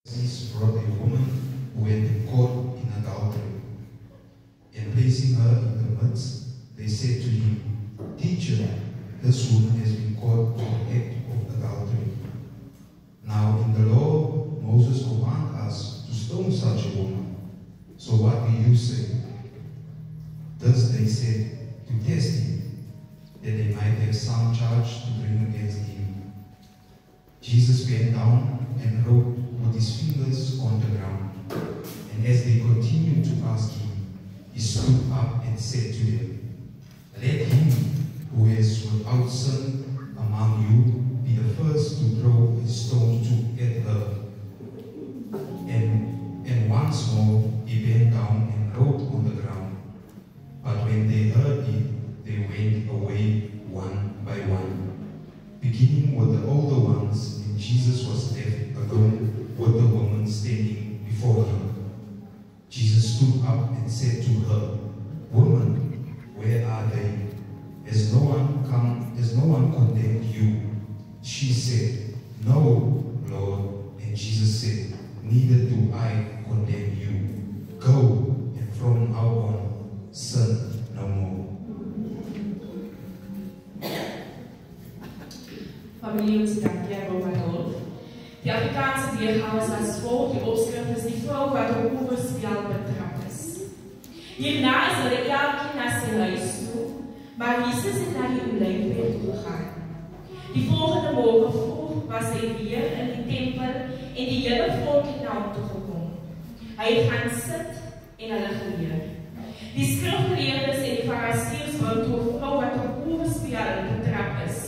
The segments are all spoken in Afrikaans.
Pharisees brought a woman who had been caught in adultery, and placing her in the midst, they said to him, Teacher, this woman has been caught in the act of adultery. Now in the law, Moses commanded us to stone such a woman. So what do you say? Thus they said, to test him, that they might have some charge to bring against him. Jesus bent down and wrote with his fingers on the ground. And as they continued to ask him, he stood up and said to them, Let him who is without sin among you be the first to throw a stone at her. And once more he bent down and wrote on the ground. But when they heard it, they went away one by one, beginning with the older ones, and Jesus was left alone with the woman standing before him. Jesus stood up and said to her, Woman, where are they? Has no one condemned you? She said, No, Lord. And Jesus said, Neither do I condemn you. Go, and from now on, sin no more. Familie, ons dank jy vir my hulp. Die Afrikaanse weergawe is as volg. Die opskrif is die vrou wat op oorspel betrap is. Hierna is hulle elkeen na sy huis toe, maar Jesus het na die olyfberg toe gegaan. Die volgende morgen vroeg was hy weer in die tempel en die hele volk het na hom toe gekom. Hy het gaan sit en hulle geleer. Die skrifgeleerdes en die Fariseërs wou toe 'n vrou wat op oorspel betrap is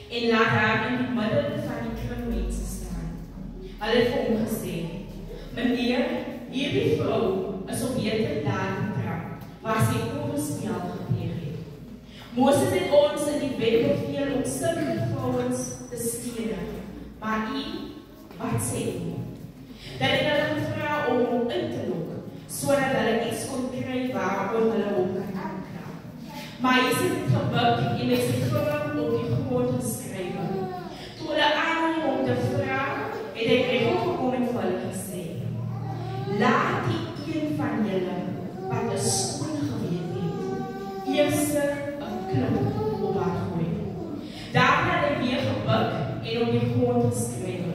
en laat haar in die middel van die kringmense staan. Hulle het vir hom gesê, Meneer, hierdie vrou is op beter daad betrap, waar sy oorspel gepleeg het. Moses het ons in die wet beveel om sulke vrouens te stenig, maar u, wat sê u? Dat het hulle gevra om hom in te lok, sodat hulle iets kon kry waaroor hulle hom kan aankla. Maar hy het gebuk en met sy vinger op die grond geskrywe. Toe hulle aan hom te vra, het hy recht gekom en vir hulle gesê, Laat die een van julle wat 'n skoon geweten het, eers 'n klip op haar gooi. Daarna het hy weer gebuk en op die grond geskrywe.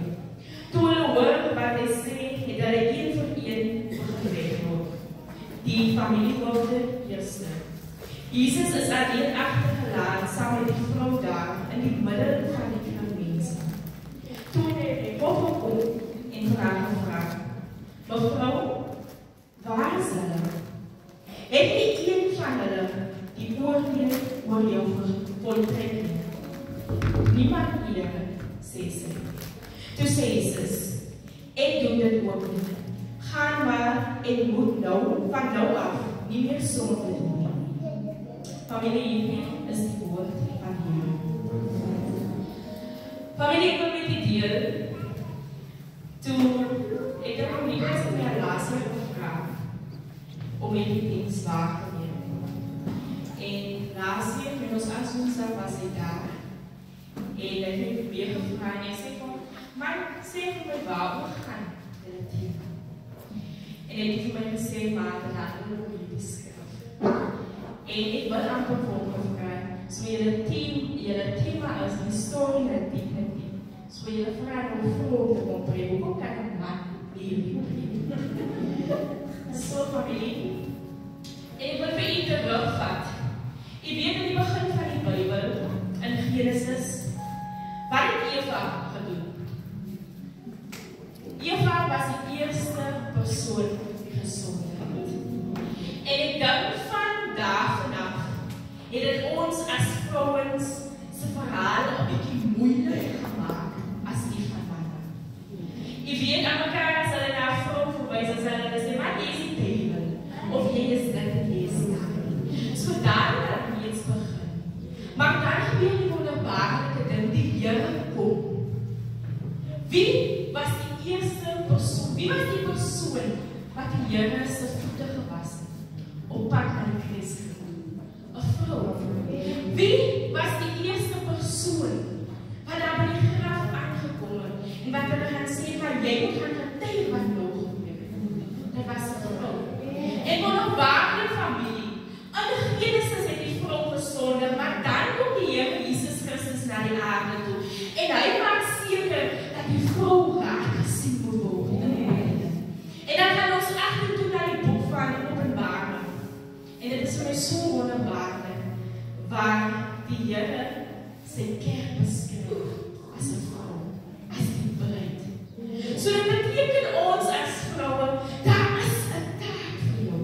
Toe hulle hoor wat hy sê, het hulle een vir een weggeloop. Die familiehoofde eerste. Jesus is alleen agtergelaat saam met die vrou daar in die middel van die kringmense. Toe het hy opgekom en vir haar gevra, Mevrou, waar is hulle? Het nie een van hulle die oordeel oor jou voltrek nie? Niemand hier, sê sy. Toe sê Jesus, ek doen dit ook nie. Gaan maar en moet nou, van nou af, nie meer sonde doen nie. Familie, hierdie is die woord van Here. Familie, ek wil met die deel, toe ek het hom nie eens in my relasie gevra om met die diens waar te neem. En laas week met ons as woensdag was hy daar en ek het weer gevra en hy sê van, maar sê vir my waar gaan hulle team. En hy het vir my gesê, maar dan had hulle ook hierdie skrif. En ek wil amper vir hom gevra, so julle thema is die story en dignity. So julle vraag om voor te kom preek, hoe kan ek maak hierdie preek? So familie, en ek wil vir u terugvat. U weet in die begin van die Bybel, in Genesis, wat het Eva gedoen? Eva was die eerste persoon die gesonde het. En ek dink van daar vanaf, het dit ons as vrouens se verhaal 'n bietjie moeilik gemaak as die van manne. Jy weet aan mekaar as hulle na 'n vrou verwys, as hulle sê, wat is die table? Of jy is dit en jy is dat. So daar kan jy eens begin. Maar dan gebeur die wonderbaarlike ding, die Here kom. Wie was die eerste persoon? Wie was die persoon wat die Here se voete gewas het op pad na die kruis? 'n Vrou. Wie was die eerste persoon wat daar by die graf aangekom het en wat hulle gaan sê van jy moet gaan getuig sy kerk beskryf as 'n vrou, as die bruid. So dit beteken ons as vroue, daar is 'n taak vir jou.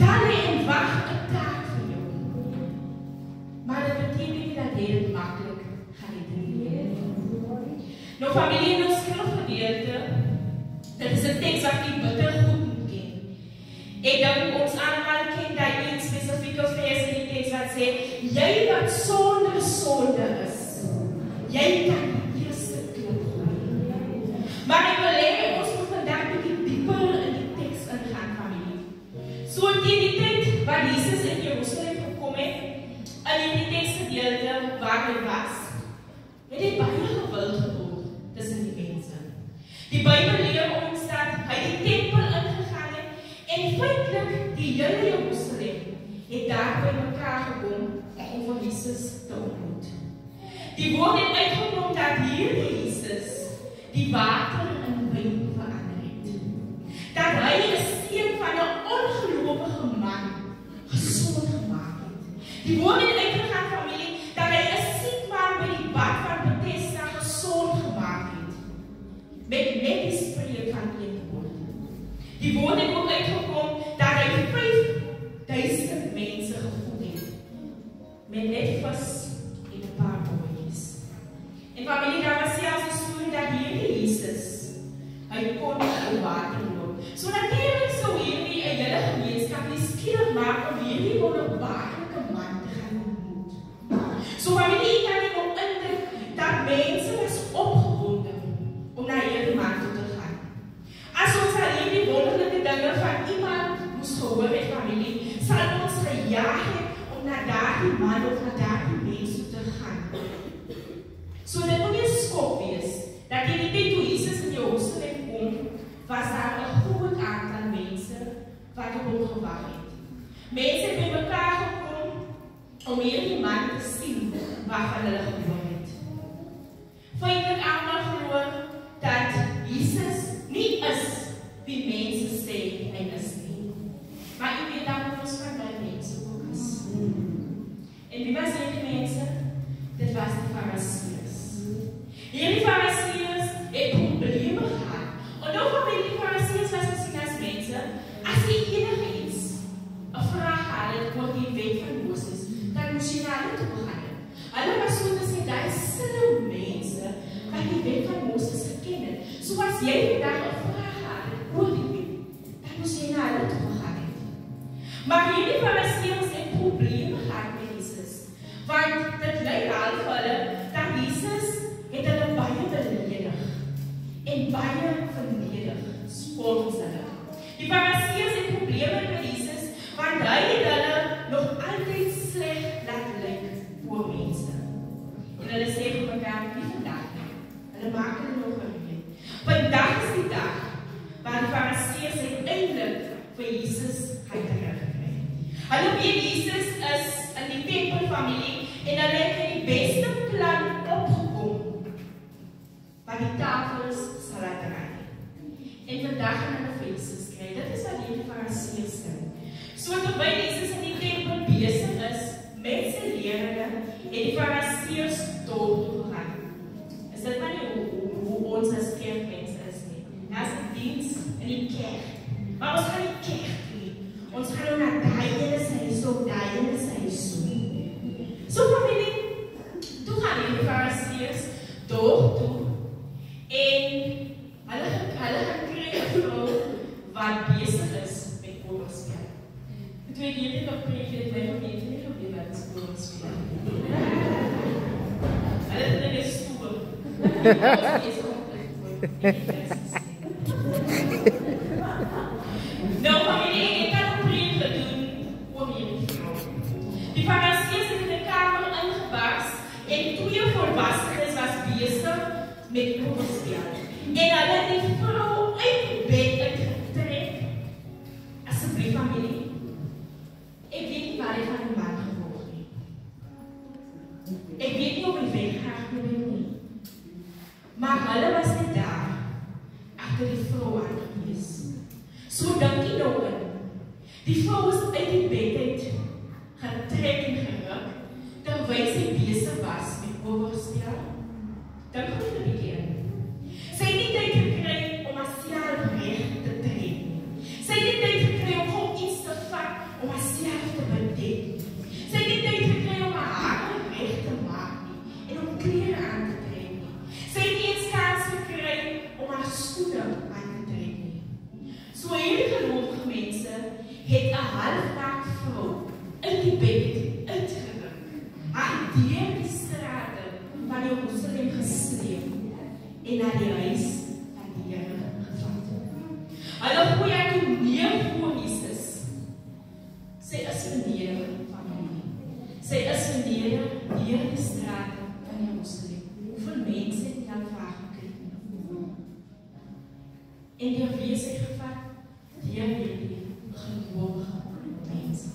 Daar lê en wag 'n taak vir jou. Maar dit beteken nie dat jy dit maklik gaan doen nie. Nou familie, in ons skrifgedeelte, dit is 'n teks wat jy bitter goed moet ken. Ek dink ons almal ken daai een spesifieke vers in die teks wat sê, jy wat sonder sonde is, jy kan die eerste klip gooi. Maar ek wil hê ons moet vandag 'n bietjie dieper in die teks ingaan, familie. So teen die tyd waar Jesus in Jerusalem gekom het, in die teksgedeelte waar hy was, het hy baie geweld geword tussen die mense. Die Bybel leer ons dat hy die tempel ingegaan het en feitlik die hele Jerusalem het daar by mekaar gekom om vir Jesus te ontmoet. Die woord het uitgekom dat hierdie Jesus die water in wyn verander het. Dat hy 'n steen van 'n ongelowige man gesond gemaak het. Die woord het uitgegaan, familie, dat hy 'n siek man by die bad van Bethesda gesond gemaak het. Met die spreek van een woord. Die woord het ook uitgekom dat hy 5000 mense gevoed het. Met net vis en 'n paar broodjies. En familie, daar was selfs 'n storie dat hierdie Jesus, hy kon op water loop. So natuurlik sou hierdie 'n hele gemeenskap nuuskierig maak om hierdie wonderbaarlike man te gaan ontmoet. So familie, kan ek ook indruk dat mense was opgewonde om na hierdie man toe te gaan. As ons al hierdie wonderlike dinge van iemand moes gehoor het, familie, sal ons gejaag het om na daardie man of na daardie mens toe te gaan. So dit moet nie 'n skok wees dat hierdie tyd toe Jesus in Jerusalem kom, was daar 'n groot aantal mense wat op hom gewag het. Mense het by mekaar gekom om hierdie man te sien waarvan hulle gehoor het. Feitlik almal glo dat Jesus nie is wie mense sê hy is nie. Maar jy weet dan ons van daai mense ook is. En wie was hierdie mense? Dit was die Fariseërs. Hierdie Fariseërs het probleme gehad. En nou van die Fariseërs was gesien as mense, as jy enige iets, 'n vraag gehad het oor die wet van Moses, dan moes jy na hulle toe gaan. Hulle was so te sê, daar is slim mense wat die wet van Moses geken het. So as jy vandag 'n vraag gehad het oor die wet, dan moes jy na hulle toe gaan het. Maar hierdie Fariseërs het probleme gehad met Jesus, want dit lyk al vir hulle dat Jesus het hulle baie beledig en baie vernedig, volgens hulle. Die Fariseërs het probleme met Jesus, want hy het hulle nog altyd sleg laat lyk voor mense. En hulle sê vir mekaar, nie vandag nie. Hulle maak hulle nog gereed. Vandag is die dag waar die Fariseërs uiteindelik vir Jesus gaan terugkry. Hulle weet Jesus is in die tempelfamilie en hulle het die beste plan opgekom wat die tafels sal laat draai. En vandag gaan hulle vir Jesus kry. Dit is wat die Fariseërs doen. So terwyl Jesus in die tempel besig is met sy leerlinge, het die Fariseërs dorp toe gegaan. Is dit maar nie hoe ons as kerkmense is nie. Daar is 'n diens in die kerk. Maar ons gaan nie kerk nie. Ons gaan nou na daai ene se huis of daai ene se huis toe. So familie, toe gaan die Fariseërs dorp toe en hulle gaan kry 'n vrou wat besig is met koorspel. Ek weet hierdie nog preek het my gemeente nie gebeur met koorspel. Hulle het net gestoor. Nou, familie, ek het 'n preek gedoen oor hierdie vrou. Die Fariseërs het in die kamer ingebars en 2 volwassenes was besig met koorspel. En hulle het die vrou uit die bed uitgetrek. Asseblief familie, ek weet nie waar hy van die man geword het. Ek weet nie of hy weggegaan het nie. Maar hulle was net daar, agter die vrou aan gewees. So dink jy nou in. Die vrou is uit die bed uit getrek en geruk, terwyl sy besig was met hoorspel, dan goed te begin. Sy het nie tyd gekry om haarself reg te trek. Sy het nie tyd gekry om God iets te vat om haarself te bedek. Sy het nie tyd gekry om haar hare reg te maak nie en om klere aan te trek nie. Sy het nie eens kans gekry om haar skoene aan te trek nie. So hierdie gelovige mense het 'n halfnaak vrou in die bed uitgeruk, haar deur die strate van Jerusalem gesleep en na die huis van die Here gevat. Hulle gooi haar toe neer voor Jesus. Sy is verneder, familie. Sy is verneder deur die strate van Jerusalem. Hoeveel mense het nie al vraag gekry nie? En deur wie is sy gevat? Deur hierdie gelowige mense.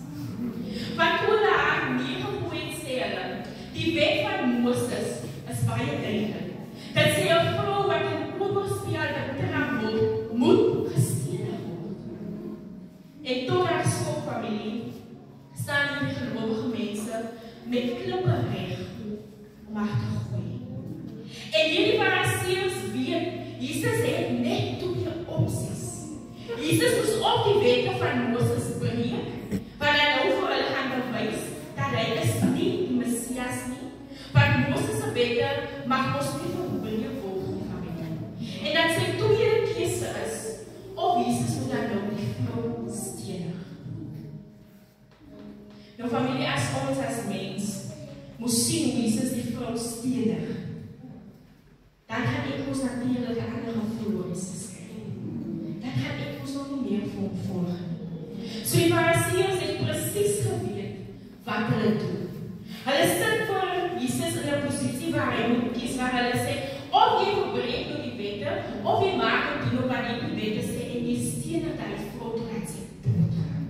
Wat hulle haar neergegooi het, sê hulle, die wet van Moses is baie duidelik. Dat sy 'n vrou wat in oorspel betrap word, moet gestenig word. En tot haar skoolfamilie staan hierdie gelowige mense met klippe reg om haar te gooi. En hierdie Fariseërs weet, Jesus het net twee opsies. Jesus moes op die wette van Moses breek, want hy nou vir hulle gaan bewys dat hy is nie die Messias nie, want Moses se wette mag ons nie verbreek word nie, familie. En dat sy tweede keuse is, of Jesus moet dan nou die vrou stenig. Nou familie, as ons as mens moes sien hoe Jesus die vrou stenig, dan gaan ek ons natuurlik 'n ander gevoel oor Jesus kry. Dan gaan ek ons nog nie meer vir hom volg nie. So die Fariseërs het presies geweet wat hulle doen. Hulle sit voor Jesus in 'n posisie waar hy moet kies, waar hulle sê, of jy verbreek nou die wette, of jy maak en doen wat die wette sê, en jy stenig dat die vrou totdat sy doodgaan.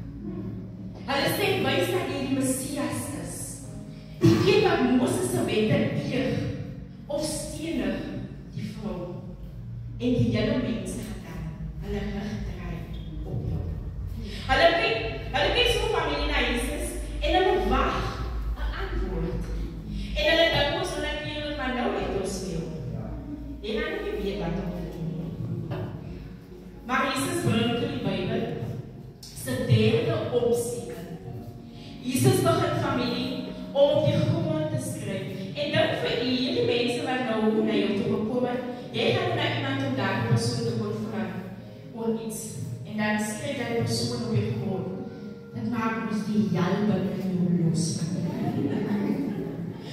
Hulle sê, wys dat jy die Messias is. Die wat Moses se wette eer, of stenig die vrou. En die hele mense gedaan, hulle rug draai op jou. Hulle kyk so familie na Jesus, en hulle wag 'n antwoord. En hulle dink ons natuurlik, maar nou het ons veel. En dan nie weet wat om te doen. Maar Jesus bring toe die Bybel se derde opsie in. Jesus begin familie om op die grond te skryf. En dink vir die mense wat nou na jou toe gekom het, jy gaan na iemand om daardie persoon te kon vra oor iets. En dan skryf die persoon op die grond. Dit maak ons die jalbe in jou los.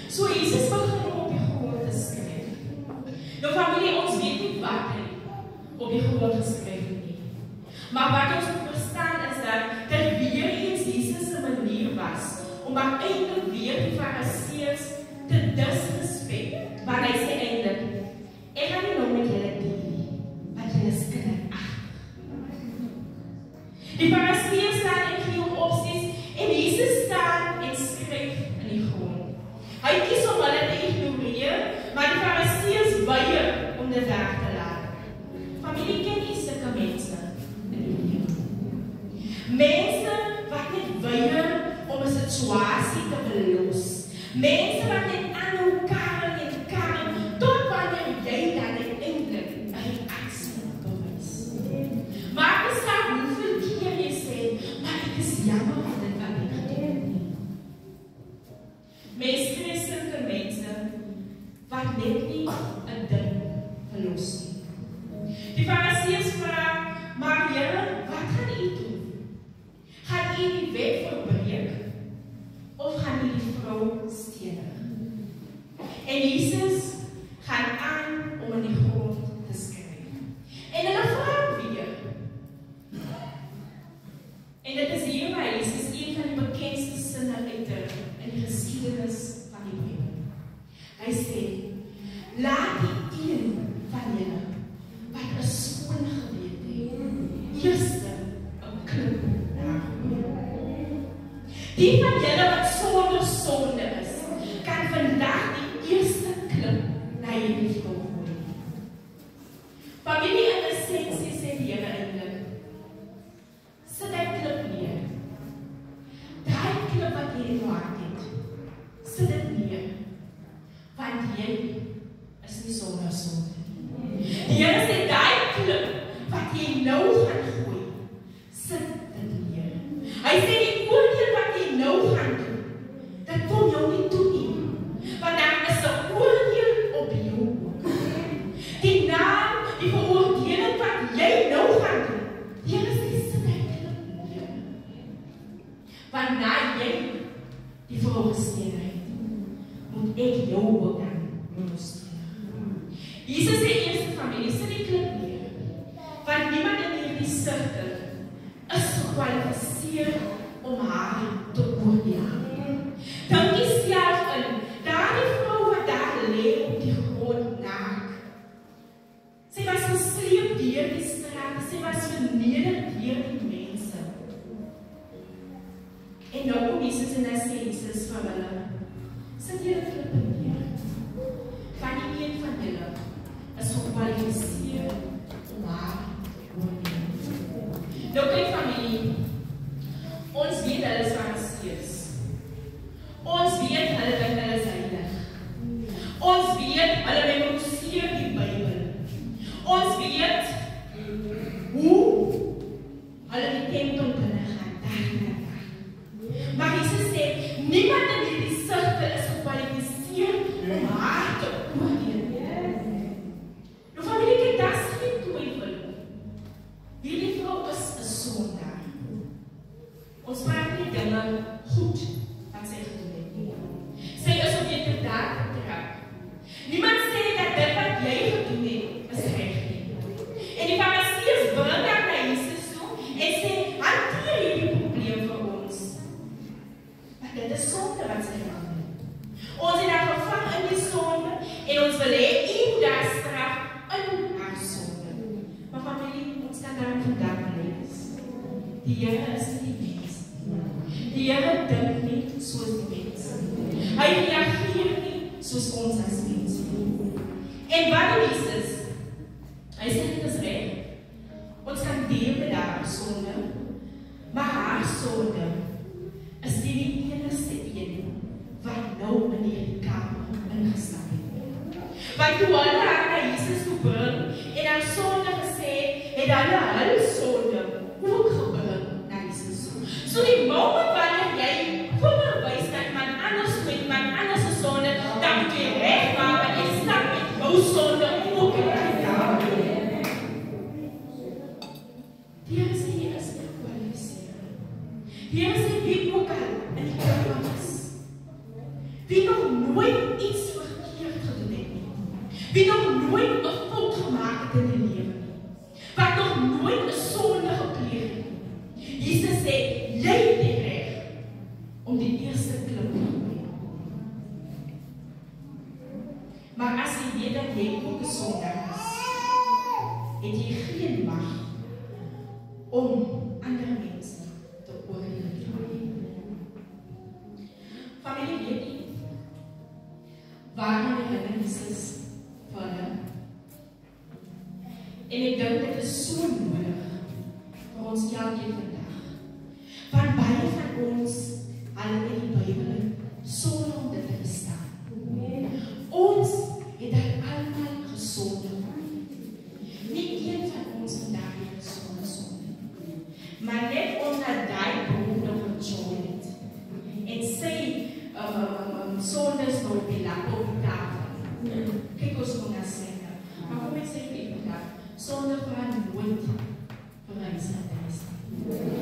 So Jesus begin op die grond te skryf. Nou familie, ons weet nie wat hy op die grond geskryf het nie. Maar wat ons moet verstaan is dat weer eens Jesus se manier was om uiteindelik weer die Fariseërs te disrespek. Want hy sê eintlik, ek gaan nie nou met julle deel nie, want julle is kinderagtig. Die Fariseërs staan in veel opsies en Jesus staan en skryf in die grond. Hy kies om hulle te ignoreer, maar die Fariseërs weier om dit weg te laat. Familie, ken jy sulke mense in die lewe? Mense wat net weier om 'n situasie te belos. Mense wat net aanhou karring en karring, tot wanneer jy dan eintlik 'n reaksie bewys. Maar besef hoeveel keer jy sê, maar ek is jammer van dit wat ek gedoen het. Mense is sulke mense wat net nie 'n ding verlos nie. Die Fariseërs vra, maar Here, wat gaan u doen? Gaan u die wet verbreek? Of gaan u die vrou stenig? En Jesus gaan aan om in die grond te skryf. En hulle vra weer. En dit is hier waar Jesus een van die bekendste sinne uitdruk in die geskiedenis van die Bybel. Hy sê, laat die een van julle wat 'n skoon gewete het, eerste 'n klip daargooi. Die van julle wat sonder sonde is, kan vandag die eerste klip na hierdie vrou gooi. Familie, in essensie sê die Here eintlik, sit hy klip neer. Daai klip wat jy in jou hart het, sit dit neer. Want wat jy nou gaan gooi, sit dit neer. Hy sê die oordeel wat jy nou gaan doen, dit kom jou nie toe nie, want daar is 'n oordeel op jou ook. Die naam, die veroordeling wat jy nou gaan doen, hier is die sinheid neer. Want na jy die veroordeling moet ek jou ook dan ondersteunen. Jesus sê eerste familie, sit die klip neer, want niemand in hierdie sirkel is gekwalifiseer om haar te oordeel. Dink jouself in, daardie vrou wat daar lê op die grond naak. Sy was gesleep deur die straat, sy was vernederd deur die mense. En nou kom Jesus en hy sê Jesus vir hulle, sit julle klippe neer. Van die een van julle is gekwalifiseer om haar te oordeel. Nou kyk familie, ons weet hulle is Fariseërs. Ons weet hulle dink hulle is heilig. Ons weet hulle memoriseer die Bybel. Ons weet hoe hulle die tempel binne gaan dag na dag. Maar Jesus sê, niemand in hierdie sirkel is gekwalifiseer om haar te oordeel. Nou familie, kyk, daar is geen twyfel. Hierdie vrou is 'n sondaar. Ons praat nie dinge goed wat sy gedoen het nie. Sy is op jy te daad betrap. Niemand sê dat dit wat jy gedoen het is reg nie. En die Fariseërs bring dan na Jesus toe en sê, hanteer hierdie probleem vir ons. Maar dit is sonde wat sy gedoen het. Ons het daar gevang in die sonde en ons wil hê u moet daar straf in haar sonde. Maar familie, ons kan daar vandag lees. Die Here is nie die mens. Die Here dink nie soos die mens. Hy reageer nie soos ons as mens. En wat doen Jesus? Hy sê dit is reg. Ons kan deel met haar sonde, maar haar sonde is die enigste een wat nou in die kamer ingestap het. Want toe hulle haar na Jesus toe bring en haar sonde gesê, het hulle hul sonde ook gebring na Jesus toe. So die moment wanneer jy wys dat iemand anders met iemand anders se sonde, dan moet jy reg maak, want jy stap met jou sonde ook in die kamer. Die Here sê jy is nie gekwalifiseer. Die Here sê wie ook al in die kamer is. Wie nog nooit iets verkeerd gedoen het nie. Wie nog nooit 'n fout gemaak het in die lewe nie. Wat nog nooit 'n sonde gepleeg het nie. Jesus sê, jy het die reg om die eerste klip te gooi. Maar as jy weet dat jy ook 'n sondaar is, het jy geen mag om ander mense te oordeel. Familie weet nie waarom die Jesus vir hulle. En ek dink dit is so nodig vir ons elkeen vandag. Want baie van ons hulle in die Bybel sonder om dit te verstaan. Ons het almal gesondig. Nie een van ons vandag het sonde. Maar net omdat daai broer nog gejoin het en sê sonde is nou die lap op die tafel. Kyk ons moet na sê. Maar kom ek sê vir vandag, sonde gaan nooit verwys aan huis.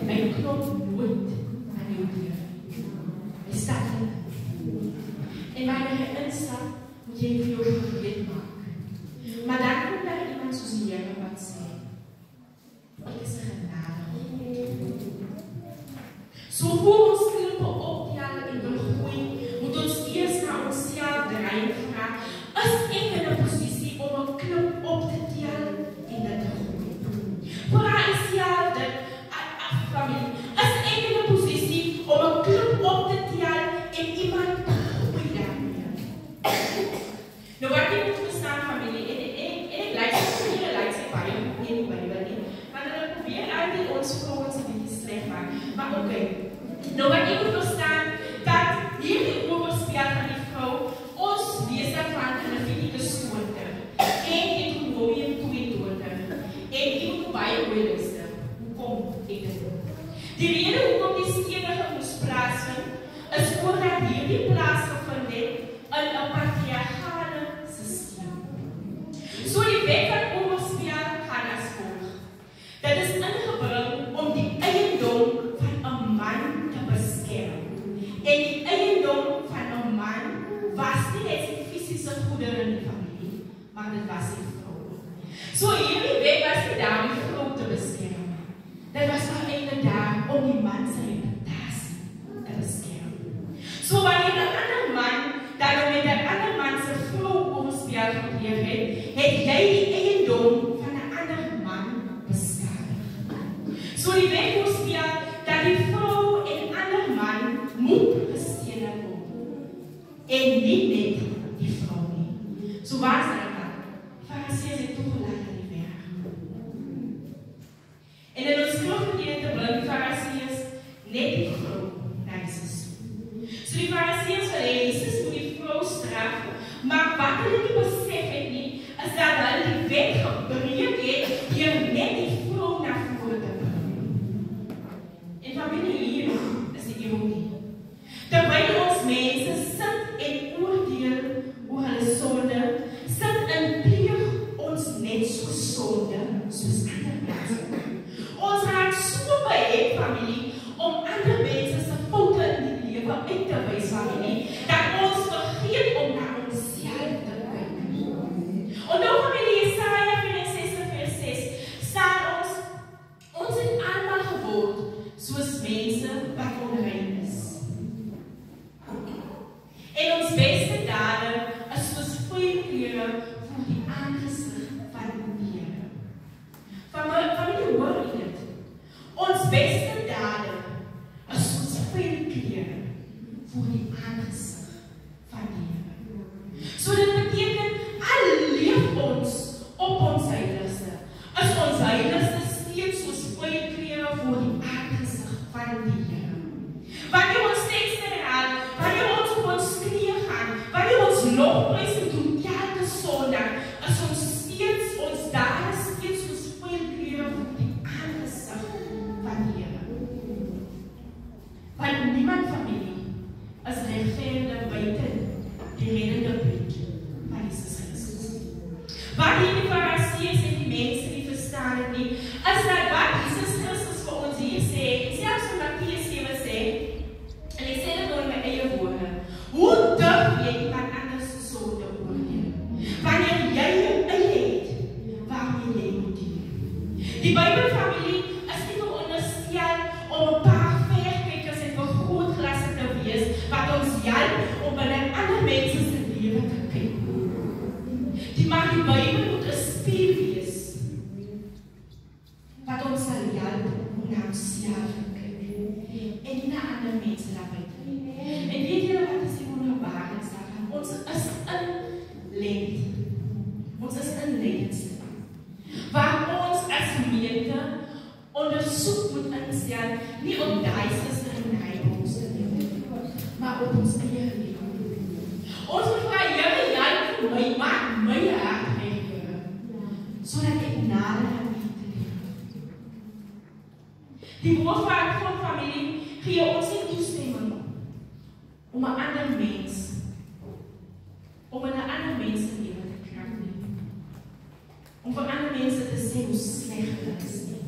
Hy klop nooit aan jou deur. Hy stap in. En wanneer jy instap, moet jy vir jou gereed maak. Maar dan kom daar iemand soos die Here wat sê, ek is genade. So voor ons klippe optel en wil gooi, moet ons eers na onsself dreig vra, is ek in 'n posisie om 'n klip op te tel en dit te gooi? Vra jouself dit, familie, is ek in 'n posisie om 'n klip op te tel en iemand te gooi daarmee? Nou wat jy moet verstaan, familie, en ek lyk sy baie in die Bybel nie, want hulle probeer altyd ons vrouens 'n bietjie sleg maak, maar okay. Nou wat jy moet verstaan, dat hierdie oorspel van die vrou, ons lees daarvan in Levitikus 20, en Deuteronomium 22, en jy moet baie baie mooi luister. Hoekom ek dit doen? Die rede hoekom die stewige moes plaasvind, is omdat hierdie plaasgevind het in 'n patriargale sisteem. So die wet van oorspel gaan as volg. Dit is ingebring om die eiendom van 'n man te beskerm. En die eiendom van 'n man was nie net sy fisiese goedere in die familie, maar dit was die vrou. So hierdie wet was nie daar om die vrou te beskerm. Dit was maar eintlik daar om die man sy reputasie te beskerm. So wanneer 'n ander man dan met 'n ander man se vrou oorspel gepleeg het, het jy die eiendom van 'n ander man beskadig. So die wet voorspel dat die vrou en 'n ander man moet gestenig word. En nie net die vrou nie. So wat is dit dan? Fariseërs het toegelaat aan die werk. En in ons skrifgedeelte bring die Fariseërs net die vrou na Jesus. So die Fariseërs wil hê Jesus moet die vrou straf, maar wat hulle nie besef het nie, is dat hulle die wet gebreek het deur net die vrou na vore te bring. En familie, hier is die ironie. Terwyl ons mense sit en oordeel oor hulle sonde, sit en pleeg ons net so sonde soos ander mense. Ons raak so behept, familie, om ander mense se foute in die lewe uit te wys, familie, dat ons vergeet om na onsself te kyk. Onthou familie, Jesaja 64:6 staan ons het almal geword soos mense wat onrein is. En ons beste dade is soos goeie klere voor die aangesig van die Here. Familie, hoor jy dit? Ons beste dade is soos goeie klere voor die aangesig van die Here. So dit beteken, al leef ons op ons heiligste, is ons heiligste steeds soos goeie klere voor die aangesig van die Here. Wanneer ons tekste herhaal, wanneer ons op ons knieë gaan, wanneer ons lofprys doen elke Sondag, is ons steeds, ons dade steeds soos goeie klere voor die aangesig van die Here. Want niemand familie is regverdig buite die reddende bloed van Jesus Christus. Wat hierdie Fariseërs en die mense nie verstaan het nie, is dat wat Jesus Christus vir ons hier sê, en selfs in Mattheus 7 sê, en ek sê dit door my eie woorde, hoe durf jy iemand anders se sonde oordeel? Wanneer jy jou eie het, waarmee jy moet dien. Die Bybelfamilie is nie veronderstel om 'n paar verkykers en vergrootglasse te wees, wat ons help om binne ander mense se lewe te kyk. Maar die Bybel moet 'n spieël wees, wat ons sal help om na onsself te kyk, en nie na ander mense daarby te kyk. En weet julle wat is die wonderbaarheid daarvan? Ons is in lent. Ons is in lent. Waar ons as gemeente ondersoek moet instel, nie op daai suster en hy ons te lewe, maar op ons eie lewe. Ons moet vra, Here, help my, maak my hart reg, Here, sodat ek nader aan U te lewe. Die woord van familie gee ons nie toestemming om 'n ander mens, om in 'n ander mens se lewe te krap nie. Om vir ander mense te sê hoe sleg hulle is nie.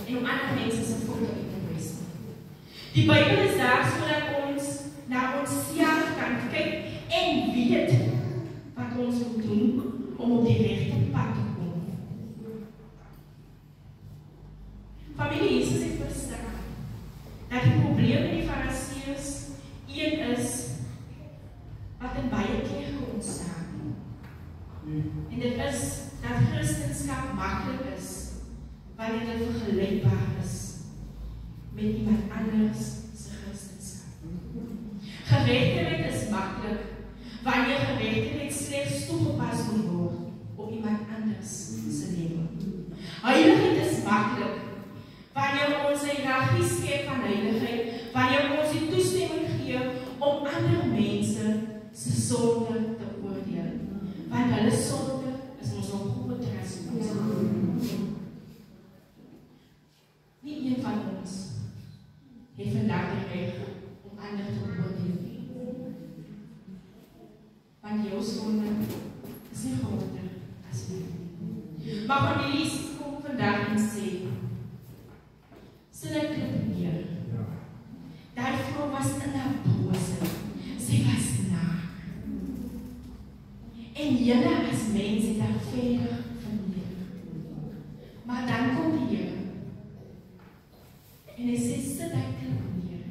En om ander mense se foute uit te wys. Die Bybel is daar sodat ons na onsself kan kyk en weet wat ons moet doen om op die regte pad te kom. Familie, Jesus het verstaan dat die probleem met die Fariseërs een is wat in baie kerke ontstaan. En dit is dat Christendom maklik is wanneer dit vergelykbaar is met iemand anders se Christendom. Geregtigheid is maklik wanneer geregtigheid slegs toegepas moet word op iemand anders se lewe. Heiligheid is maklik wanneer ons 'n hiërargie skep van heiligheid, wanneer ons die toestemming gee om ander mense se sonde te oordeel. Want hulle sonde is ons nog groter as ons. jou sonde is nie groter as myne nie. Maar familie, Jesus kom vandag en sê, sal ek klip neer. Daai vrou was in 'n bose. Sy was naak. En julle as mense het daar verder verneder. Maar dan kom die Here. En hy sê, sit hy klip neer.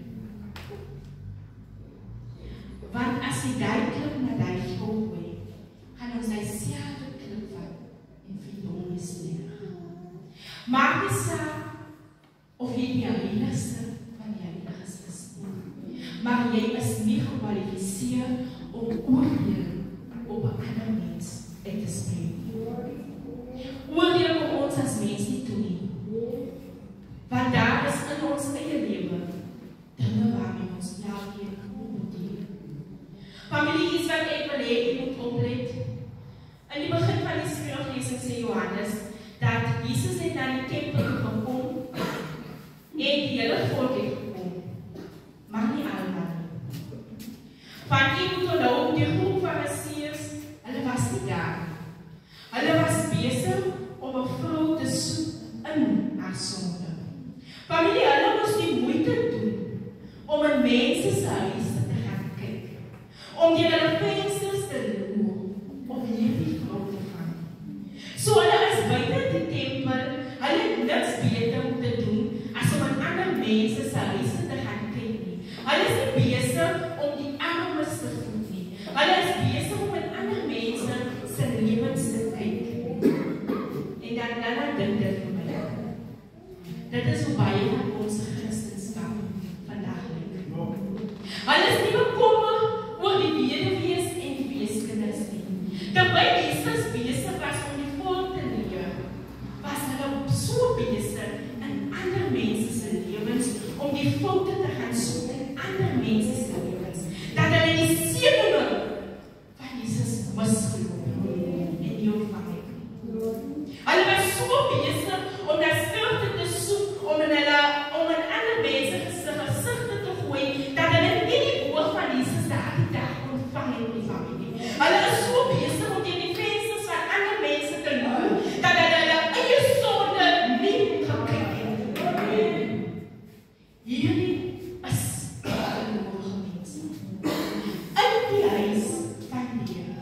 Want as hy daai klip na daai vrou gooi, gaan ons hy selfe klip vat en vir hom besneer. Maak nie saak of jy die heiligste van die heiliges is. Maar jy is nie gekwalifiseer om oordeel op 'n ander mens uit te spreek. Oordeel op ons as mens nie toe nie. Want daar is in ons eie lewe dinge waarmee ons elkeen moet deel. Familie, iets wat ek wil hê jy moet oplet. In die begin van die skriflesing sê Johannes dat Jesus het na die tempel gekom en die hele volk het gekom, maar nie almal nie. Van die moet onthou, die groep Fariseërs, hulle was nie daar. Hulle was besig om 'n vrou te soek in haar sonde. Familie, hulle moes die moeite doen om in mense se huise te gaan kyk, om deur hulle vensters te loer, om hierdie vrou te vang. So hulle is buite die tempel, hulle het niks beter om te doen as om in ander mense se huise te gaan kyk nie. Hulle is nie besig om die armes te voed nie. Hulle is besig om in ander mense se lewens te kyk. En dan dink dit vir my. Dit is hoe baie van ons Christendom vandag lyk. Hulle is nie bekommer oor die weduwees en die weeskinders nie. Terwyl Jesus besig was om die volk te leer, was hulle so besig in ander mense se lewens om die foute te gaan soek in ander mense se lewens, dat hulle die seëning van Jesus misgeloop en nie ontvang het nie. Hulle was so besig om na skrifte te soek, om in ander mense gesigte te gooi, dat hulle nie die woord van Jesus daardie dag ontvang het nie, familie. Hulle is so besig om teen die vensters van ander mense te loop, dat hulle eie sonde nie gekyk het. Hierdie is verlore mense. In die huis van die Here,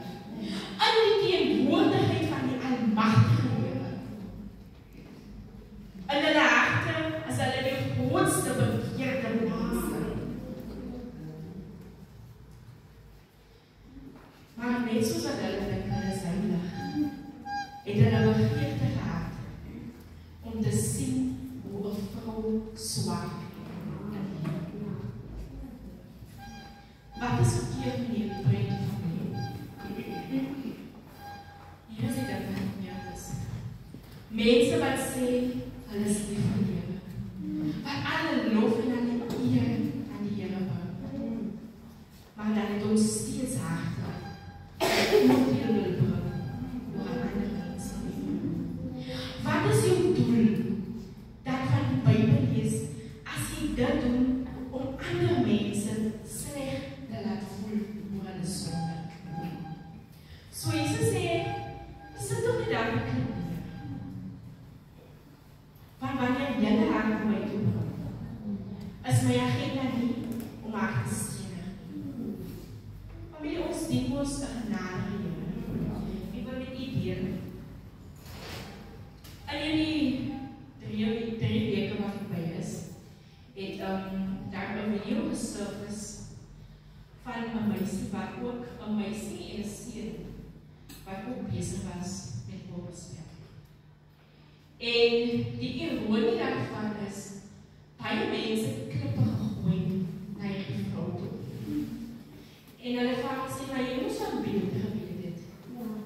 in die teenwoordigheid van die almagtige Here. In hulle harte is hulle die grootste begeerde mense. Maar net soos wat hulle dink hulle is heilig, het hulle begeerte gehad om te sien hoe 'n vrou swak kan wees. Wat is verkeerd met hierdie prentjie van my? Hier is dit dan is. Mense wat sê hulle is lief vir die Here, wat alle lof en alle eer aan die Here bring. Maar dan het ons steeds harte oordeel wil bring oor ander mense. Wat is jou doel dat van die Bybel lees as jy dit doen om ander mense sleg te laat voel oor hulle sonde? So Jesus sê, sit toch nie daar met klip neer. Want wanneer julle haar na my toe bring, is my agenda nie om haar te steun. Familie, ons dien ons 'n genade Here. Ek wil met u deel. In hierdie 3 weke wat verby is, het daar 'n video gesurface van 'n meisie wat ook 'n meisie en 'n seun wat ook besig was met bordspel. En die ironie daarvan is, baie mense klippe gegooi na hierdie vrou toe. En hulle vraag sê, maar jy moes aan beter geweet het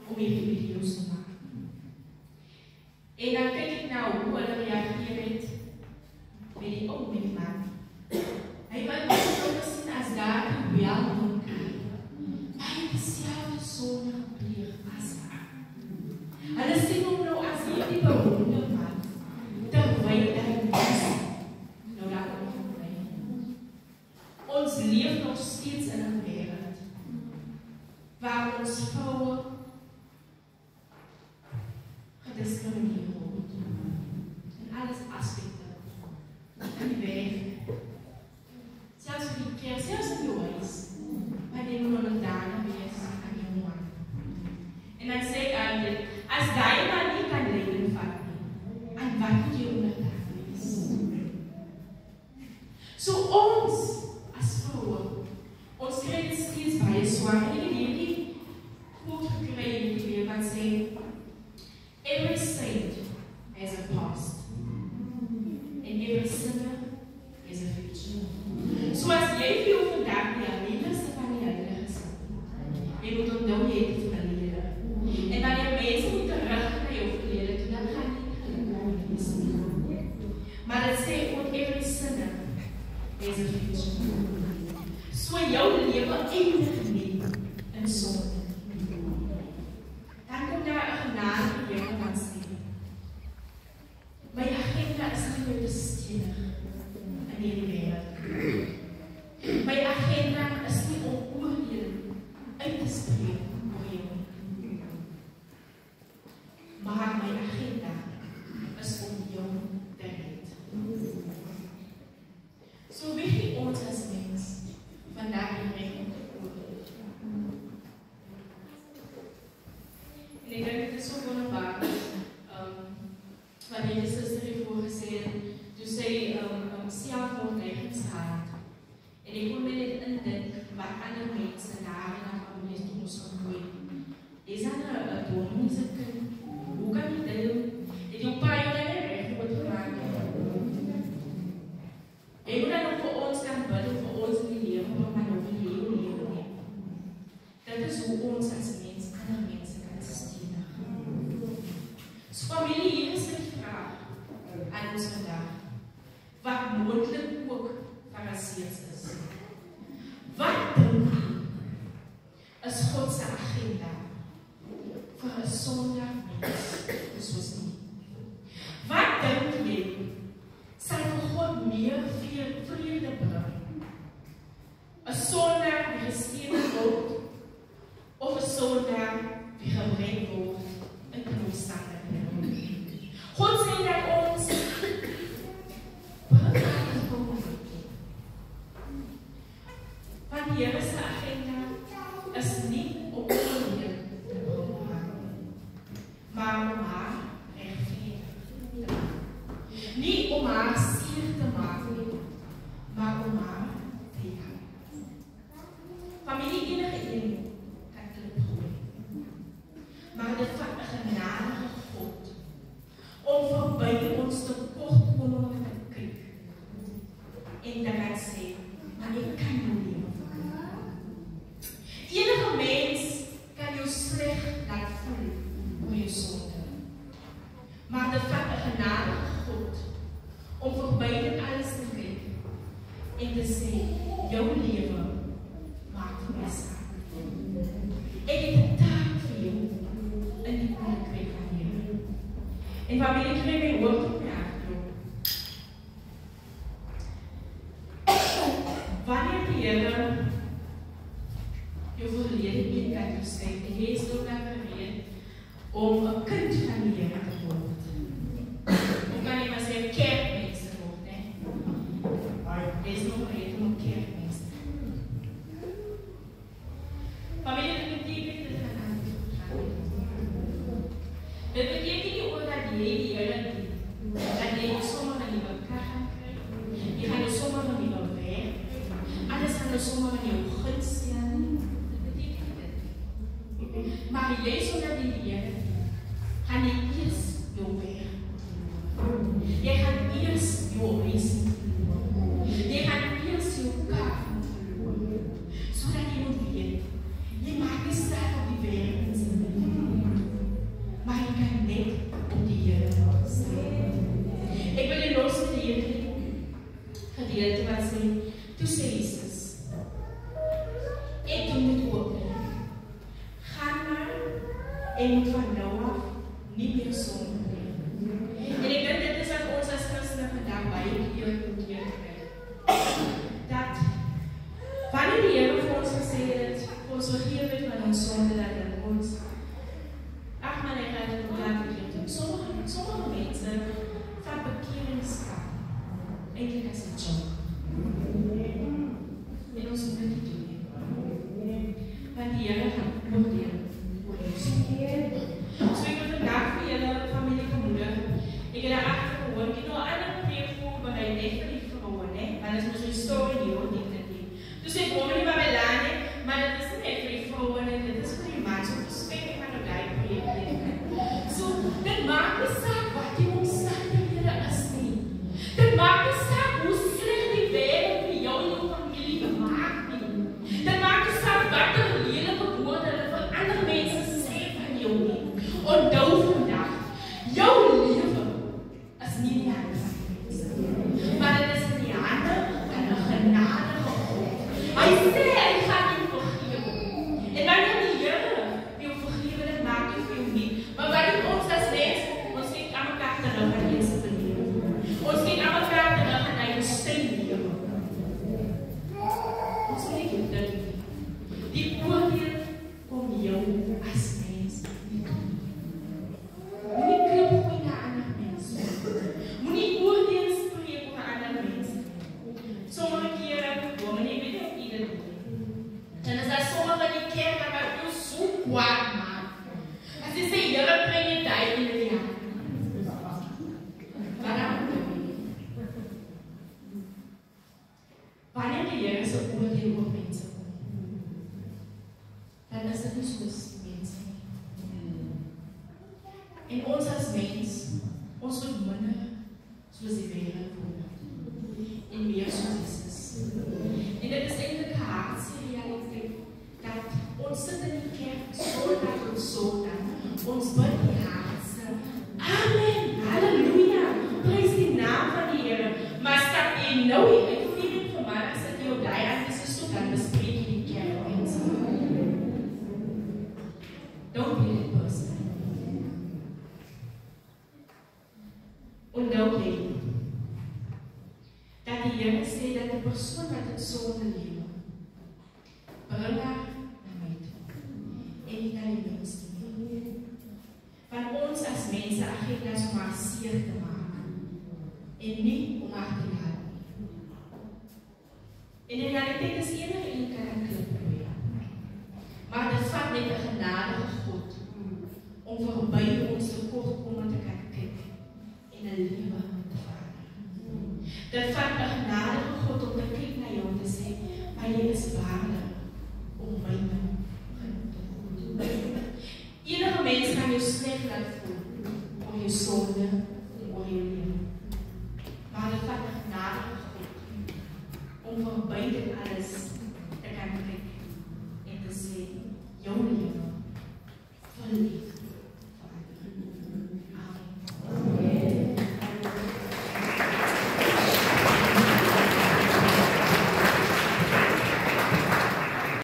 om hierdie video's te maak. En dan kyk ek nou hoe hulle reageer het met die ou met die man. Hy wil ook gesien as daar wel moet kry. Maar hy het dieselfde sonde gepleeg as haar. Hulle sien hom nou as hierdie beroemde man, terwyl hy is nou daar omgebly. Ons leef nog steeds in 'n wêreld waar ons as vroue gediskrimineer word. In alles aspekte. In die werk. Selfs vir die kerk, selfs in die huis. Maar die moet onderdane wees aan jou man. En dan sê ek aan dit, as die man nie kan leiding vat nie, aan wat moet jy onderdane wees? So ons, as vroue, ons kry dit steeds baie swaar. En ek het hierdie quote gekry in die weer wat sê, every saint has a past. And every sinner has a future. So as jy vir jou vandag die alleligste van die heilige jy moet onthou jy het die verlede. En wanneer mense moet terug na jou verlede toe, dan gaan nie gelukkig wees nie. Maar dit sê ook every sinner has a future. So jou lewe eindig nie in sonde. Dan kom daar 'n genade die jou kan sê. My agenda is nie meer bestendig in hierdie wêreld. My agenda is nie om oordeel uit te spreek oor jou nie. Maar my agenda is om jou te red. So weet jy ons as mens vandag die reg om te oordeel. En ek dink dit is so wonderbaar. Wanneer die suster hiervoor gesê het, toe sê selfmoordneigingshand. En ek kon my net indink wat ander mense daar in die familie toe moes ontmoet. Is dat 'n dominee kind? Hoe kan jy dit doen? Het jou pa jou dan reg moet gemaak? Ek moet dan vir ons kan bid vir ons in die lewe, maar nog nie lewe nie. Dat is hoe ons as mens ander mense kan steun. So familie, hier is 'n vraag aan ons vandag. Wat moontlik ook fariseërs is. Wat dink jy is God se agenda vir 'n sondaar mens soos jy? Wat dink jy sal vir God meer vrede bring? 'n sondaar wie gesteend word of 'n sondaar wie gebring word in omstandighede? God sê dat ons van die Here se agenda is nie om oordeel te bring, maar om haar regverdig te maak. Nie om haar seer te maak nie, maar om haar te help. Familie, enige een kan klip gooi. Maar dit vat 'n genadige God om verby ons tekortkominge te kyk en te kan sê, maar ek kan jou lewe verander. Enige mens kan jou sleg laat voel oor jou sonde. Maar dit vat 'n genadige God om verby dit alles te kyk en te sê, jou lewe maak vir my saak. Ek het 'n taak vir jou in die koninkryk van die Here. En familie, kry my hoofd op my hart. Wanneer die Here jou verlede kind kan toeskryf, en jy is ook dan gereed om 'n kind van die Here te word. Hoe kan jy maar sê 'n kerkmens te word, né? Jy is nog gereed om 'n kerkmens te word. dan is ons 'n storie hier op dignity. Dus ek woon nie by my land nie, maar dit is nie net vir die vroue nie, dit is vir die mans, so respek ek aan 'n guy projek. So, dit maak nie saak wat die omstandighede is nie. Dit maak nie saak hoe sleg die wêreld vir jou en jou familie maak nie. Dit maak nie saak wat die lelike woorde hulle vir ander mense sê van jou nie. Onthou vandag, jou lewe is nie in die hande van die mense, maar dit is in die hande van 'n genadige God. Hy sê hy gaan jou vergewe. En wanneer die Here jou vergewe, dit maak nie vir jou nie. Maar wat doen ons as mens? Ons kyk aan mekaar terug aan Jesus se lewe. Ons kyk aan mekaar terug aan hy se lewe. Ons kyk dit. Die oordeel kom jou as mens nie toe. Moenie klip gooi na ander mense. Moenie oordeel spreek oor ander mense. Sommige kere, dominee weet ook nie dit doen. En as daar sommige in die kerk wat jou so kwaad maak. As jy sê, Here bring jy tyd in die jaar. Wanneer die Here se oordeel oor mense kom, dan is dit nie soos mense nie. En ons as mens, ons moet minder soos die wêreld word. En meer soos Jesus. En dit is eintlik 'n hartseer realiteit dat ons sit in die kerk Sondag tot Sondag. Ons bid die hartse. Amen. Halleluja. Prys die naam van die Here. Maar stap jy nou hier met feeling van maar as dit jou daai aan is so dan bespreek jy die kerk mense. Don't be that person. Onthou jy dat die Here sê dat die persoon wat in sonde lewe, bring haar na my toe. En nie na die mense nie. Van ons as mense agenda is om haar seer te maak. En nie om haar te laat nie. En in realiteit is enige een kan 'n klip probeer. Maar dit vat net 'n genadige God om verby ons tekortkominge te kan kyk en 'n lewe te verander. Dit vat 'n genadige God om te kyk na jou en te sê, maar jy is waardig om my te doen. Enige mens kan jou sleg laat voel oor jou sonde en oor jou lewe. Maar dit vat 'n genadige God om verby dit alles